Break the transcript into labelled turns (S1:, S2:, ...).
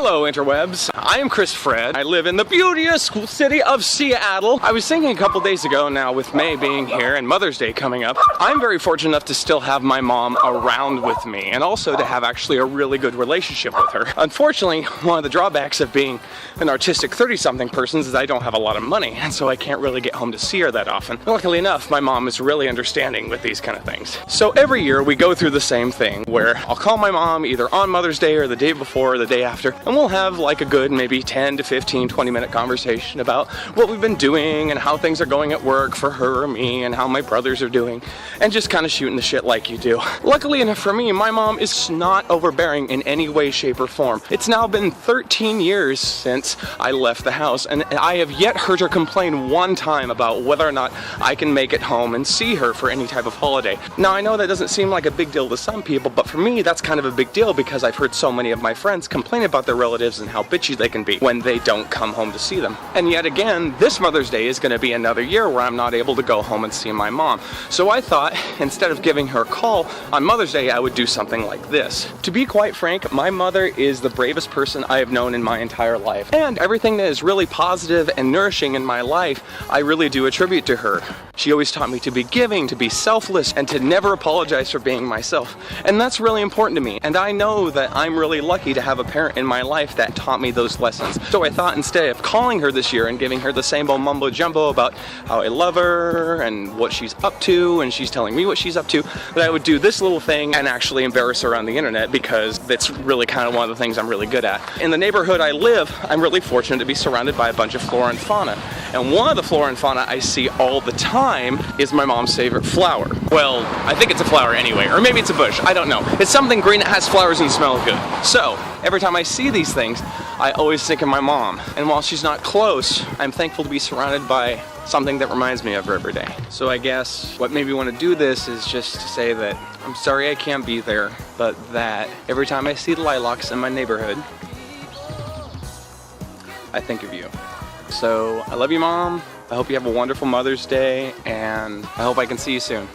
S1: Hello interwebs, I am Chris Fred. I live in the beauteous city of Seattle. I was thinking a couple days ago now, with May being here and Mother's Day coming up, I'm very fortunate enough to still have my mom around with me and also to have actually a really good relationship with her. Unfortunately, one of the drawbacks of being an artistic 30-something person is I don't have a lot of money, and so I can't really get home to see her that often. Luckily enough, my mom is really understanding with these kind of things. So every year we go through the same thing where I'll call my mom either on Mother's Day or the day before or the day after, and we'll have like a good maybe 10 to 15, 20-minute conversation about what we've been doing and how things are going at work for her or me and how my brothers are doing, and just kind of shooting the shit like you do. Luckily enough for me, my mom is not overbearing in any way, shape, or form. It's now been 13 years since I left the house, and I have yet heard her complain one time about whether or not I can make it home and see her for any type of holiday. Now I know that doesn't seem like a big deal to some people, but for me that's kind of a big deal because I've heard so many of my friends complain about their relatives and how bitchy they can be when they don't come home to see them. And yet again, this Mother's Day is going to be another year where I'm not able to go home and see my mom. So I thought instead of giving her a call on Mother's Day, I would do something like this. To be quite frank, my mother is the bravest person I have known in my entire life. And everything that is really positive and nourishing in my life, I really do attribute to her. She always taught me to be giving, to be selfless, and to never apologize for being myself. And that's really important to me. And I know that I'm really lucky to have a parent in my life that taught me those lessons. So I thought instead of calling her this year and giving her the same old mumbo jumbo about how I love her and what she's up to, and she's telling me what she's up to, that I would do this little thing and actually embarrass her on the internet, because that's really kind of one of the things I'm really good at. In the neighborhood I live, I'm really fortunate to be surrounded by a bunch of flora and fauna. And one of the flora and fauna I see all the time is my mom's favorite flower. Well, I think it's a flower anyway, or maybe it's a bush, I don't know. It's something green that has flowers and smells good. So, every time I see these things, I always think of my mom. And while she's not close, I'm thankful to be surrounded by something that reminds me of her every day. So I guess what made me want to do this is just to say that I'm sorry I can't be there, but that every time I see the lilacs in my neighborhood, I think of you. So I love you, Mom. I hope you have a wonderful Mother's Day, and I hope I can see you soon.